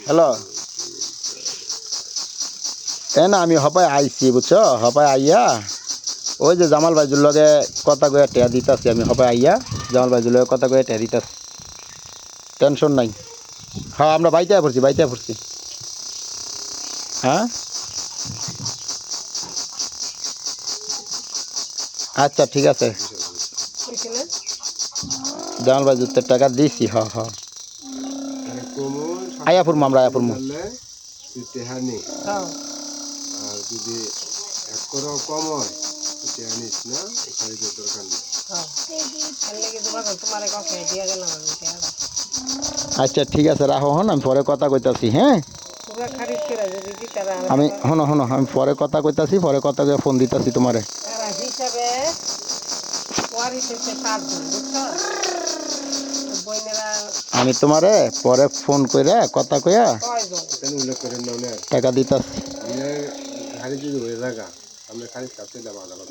Hello না আমি হপায় আইছি বুঝছো হপায় আইয়া ওই যে জামাল ভাইজুর লগে কথা কয়ে টেয়া দিতাছি আমি হপায় আইয়া জামাল ভাইজুর লগে কথা কয়ে টেয়া দিতাছি টেনশন নাই হ্যাঁ আমরা বাইতে পড়ছি হ্যাঁ আচ্ছা ঠিক আছে জামাল ভাইজুর তো টাকা দিছি হ্যাঁ আয়াপুর আমরা আয়াপুর আর যদি এক করাও কম হয় আনিস না খারিজের দরকার নেই। আচ্ছা ঠিক আছে রাখো হন আমি পরে কথা কইতাছি হ্যাঁ আমি হনো আমি পরে কথা কইতাছি পরে কথা কয়ে ফোন দিতাছি তোমারে আমি তোমারে পরে ফোন কইরা কথা কইয়া উল্লেখ করেন না টাকা দিতাছি খারিজ হয়ে জায়গা আমরা খারিজ কাটতে যাবো আলাদা